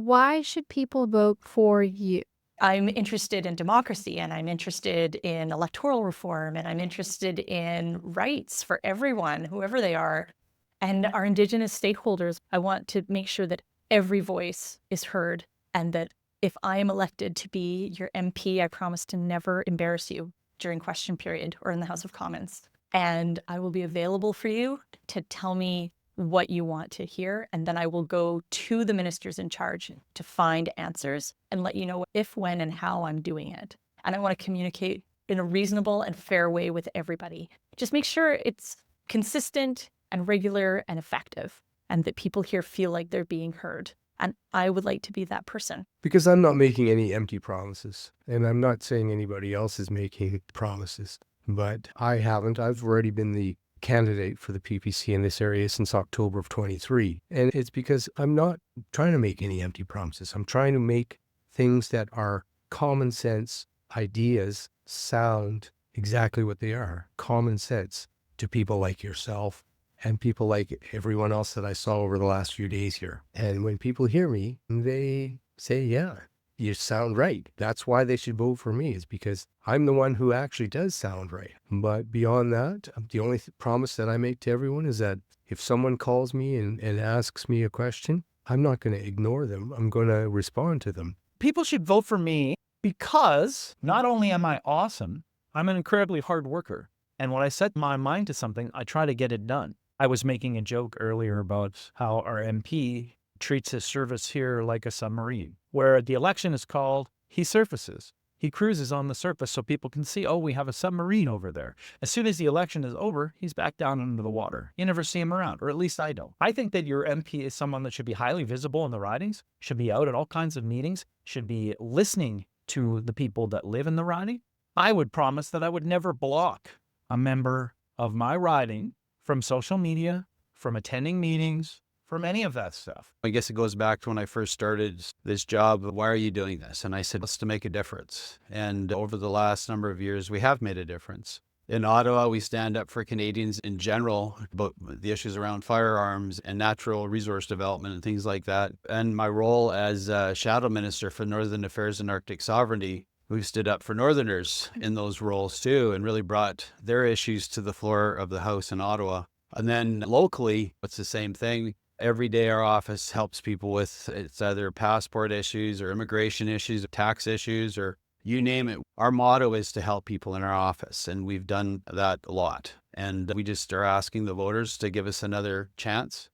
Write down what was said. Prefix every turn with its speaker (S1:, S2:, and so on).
S1: Why should people vote for you?
S2: I'm interested in democracy and I'm interested in electoral reform and I'm interested in rights for everyone, whoever they are. And our Indigenous stakeholders, I want to make sure that every voice is heard and that if I am elected to be your MP, I promise to never embarrass you during question period or in the House of Commons. And I will be available for you to tell me what you want to hear. And then I will go to the ministers in charge to find answers and let you know if, when, and how I'm doing it. And I want to communicate in a reasonable and fair way with everybody. Just make sure it's consistent and regular and effective, and that people here feel like they're being heard. And I would like to be that person.
S3: Because I'm not making any empty promises, and I'm not saying anybody else is making promises, but I haven't. I've already been the candidate for the PPC in this area since October of 23. And it's because I'm not trying to make any empty promises. I'm trying to make things that are common sense ideas sound exactly what they are, common sense to people like yourself and people like everyone else that I saw over the last few days here. And when people hear me, they say, yeah, you sound right. That's why they should vote for me, is because I'm the one who actually does sound right. But beyond that, the only promise that I make to everyone is that if someone calls me and asks me a question, I'm not going to ignore them. I'm going to respond to them.
S4: People should vote for me because not only am I awesome, I'm an incredibly hard worker. And when I set my mind to something, I try to get it done. I was making a joke earlier about how our MP treats his service here like a submarine, where the election is called, he surfaces. He cruises on the surface so people can see, oh, we have a submarine over there. As soon as the election is over, he's back down under the water. You never see him around, or at least I don't. I think that your MP is someone that should be highly visible in the ridings, should be out at all kinds of meetings, should be listening to the people that live in the riding. I would promise that I would never block a member of my riding from social media, from attending meetings, from any of that stuff.
S5: I guess it goes back to when I first started this job. Why are you doing this? And I said, it's to make a difference. And over the last number of years, we have made a difference. In Ottawa, we stand up for Canadians in general about the issues around firearms and natural resource development and things like that. And my role as Shadow Minister for Northern Affairs and Arctic Sovereignty, we've stood up for Northerners in those roles too, and really brought their issues to the floor of the House in Ottawa. And then locally, it's the same thing. Every day our office helps people with, it's either passport issues or immigration issues, tax issues, or you name it. Our motto is to help people in our office, and we've done that a lot. And we just are asking the voters to give us another chance